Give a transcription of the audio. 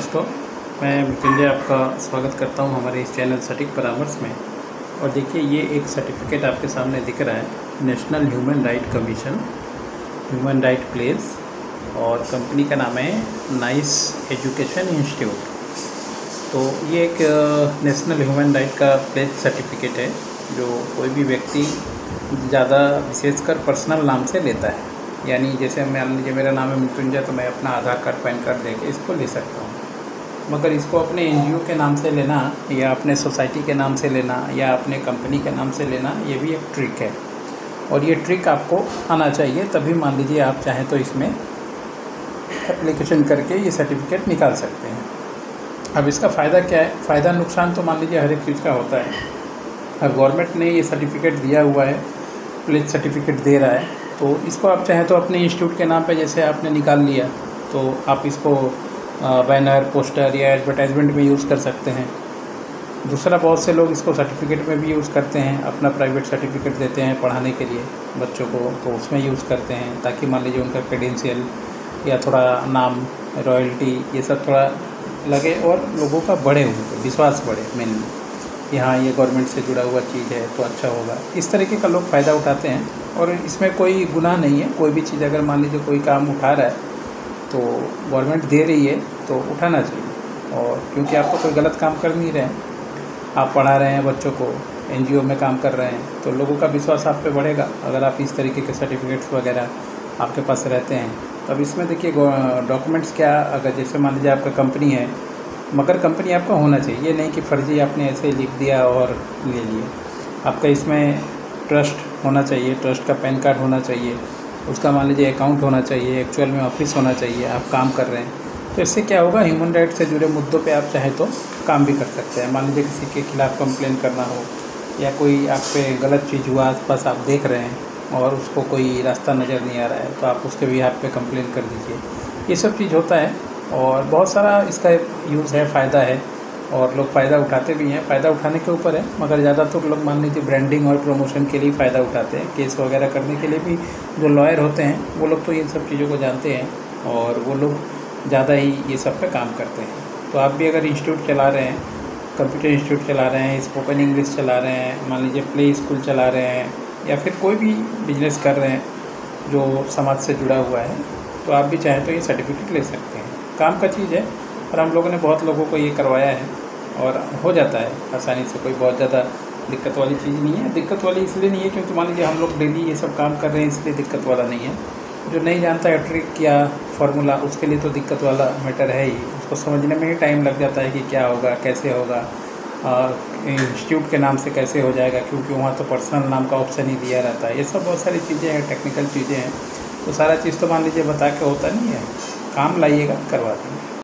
दोस्तों, मैं मृत्युंजय आपका स्वागत करता हूं हमारे इस चैनल सटीक परामर्श में। और देखिए, ये एक सर्टिफिकेट आपके सामने दिख रहा है, national human right commission, human right place, और कंपनी का नाम है नाइस एजुकेशन इंस्टीट्यूट। तो ये एक नेशनल ह्यूमन राइट का प्लेस सर्टिफिकेट है जो कोई भी व्यक्ति ज़्यादा विशेषकर पर्सनल नाम से लेता है। यानी जैसे मान लीजिए मेरा नाम है मृत्युंजय, तो मैं अपना आधार कार्ड पैन कार्ड देके इसको ले सकता हूँ। मगर इसको अपने एनजीओ के नाम से लेना या अपने सोसाइटी के नाम से लेना या अपने कंपनी के नाम से लेना, ये भी एक ट्रिक है। और ये ट्रिक आपको आना चाहिए, तभी मान लीजिए आप चाहें तो इसमें एप्लीकेशन करके ये सर्टिफिकेट निकाल सकते हैं। अब इसका फ़ायदा क्या है? फ़ायदा नुकसान तो मान लीजिए हर एक चीज़ का होता है। अब गवर्नमेंट ने ये सर्टिफिकेट दिया हुआ है, प्लेस सर्टिफिकेट दे रहा है, तो इसको आप चाहें तो अपने इंस्टीट्यूट के नाम पे जैसे आपने निकाल लिया, तो आप इसको बैनर, पोस्टर या एडवर्टाइजमेंट में यूज़ कर सकते हैं। दूसरा, बहुत से लोग इसको सर्टिफिकेट में भी यूज़ करते हैं, अपना प्राइवेट सर्टिफिकेट देते हैं पढ़ाने के लिए बच्चों को, तो उसमें यूज़ करते हैं ताकि मान लीजिए उनका क्रेडेंशियल या थोड़ा नाम, रॉयल्टी, ये सब थोड़ा लगे और लोगों का बढ़े, उनको विश्वास बढ़े मेनली कि हाँ, ये गवर्नमेंट से जुड़ा हुआ चीज़ है तो अच्छा होगा। इस तरीके का लोग फ़ायदा उठाते हैं और इसमें कोई गुनाह नहीं है। कोई भी चीज़ अगर मान लीजिए कोई काम उठा रहा है तो गवर्नमेंट दे रही है तो उठाना चाहिए। और क्योंकि आप तो कोई गलत काम कर नहीं रहे हैं, आप पढ़ा रहे हैं बच्चों को, एनजीओ में काम कर रहे हैं, तो लोगों का विश्वास आप पे बढ़ेगा अगर आप इस तरीके के सर्टिफिकेट्स वगैरह आपके पास रहते हैं। तब इसमें देखिए डॉक्यूमेंट्स क्या, अगर जैसे मान लीजिए आपका कंपनी है, मगर कंपनी आपका होना चाहिए, ये नहीं कि फ़र्ज़ी आपने ऐसे लिख दिया और ले लिए। आपका इसमें ट्रस्ट होना चाहिए, ट्रस्ट का पैन कार्ड होना चाहिए, उसका मान लीजिए अकाउंट होना चाहिए, एक्चुअल में ऑफिस होना चाहिए, आप काम कर रहे हैं। तो इससे क्या होगा, ह्यूमन राइट से जुड़े मुद्दों पे आप चाहे तो काम भी कर सकते हैं। मान लीजिए किसी के खिलाफ़ कंप्लेन करना हो या कोई आप पे गलत चीज़ हुआ आसपास आप देख रहे हैं और उसको कोई रास्ता नज़र नहीं आ रहा है, तो आप उसके भी आप पे कंप्लेन कर दीजिए। ये सब चीज़ होता है और बहुत सारा इसका यूज़ है, फ़ायदा है और लोग फ़ायदा उठाते भी हैं। फ़ायदा उठाने के ऊपर है, मगर ज़्यादातर लोग मान लीजिए ब्रांडिंग और प्रमोशन के लिए फ़ायदा उठाते हैं। केस वगैरह करने के लिए भी जो लॉयर होते हैं वो लोग तो इन सब चीज़ों को जानते हैं और वो लोग ज़्यादा ही ये सब पे काम करते हैं। तो आप भी अगर इंस्टीट्यूट चला रहे हैं, कंप्यूटर इंस्टीट्यूट चला रहे हैं, स्पोकन इंग्लिश चला रहे हैं, मान लीजिए प्ले स्कूल चला रहे हैं, या फिर कोई भी बिजनेस कर रहे हैं जो समाज से जुड़ा हुआ है, तो आप भी चाहें तो ये सर्टिफिकेट ले सकते हैं। काम का चीज़ है और हम लोगों ने बहुत लोगों को ये करवाया है और हो जाता है आसानी से। कोई बहुत ज़्यादा दिक्कत वाली चीज़ नहीं है। दिक्कत वाली इसलिए नहीं है क्योंकि मान लीजिए हम लोग डेली ये सब काम कर रहे हैं, इसलिए दिक्कत वाला नहीं है। जो नहीं जानता है ट्रिक या फार्मूला, उसके लिए तो दिक्कत वाला मैटर है ही। उसको समझने में ही टाइम लग जाता है कि क्या होगा, कैसे होगा, इंस्टीट्यूट के नाम से कैसे हो जाएगा, क्योंकि वहाँ तो पर्सनल नाम का ऑप्शन ही दिया रहता है। ये सब बहुत सारी चीज़ें हैं, टेक्निकल चीज़ें हैं, तो सारा चीज़ तो मान लीजिए बता के होता नहीं है। काम लाइएगा, करवा देंगे।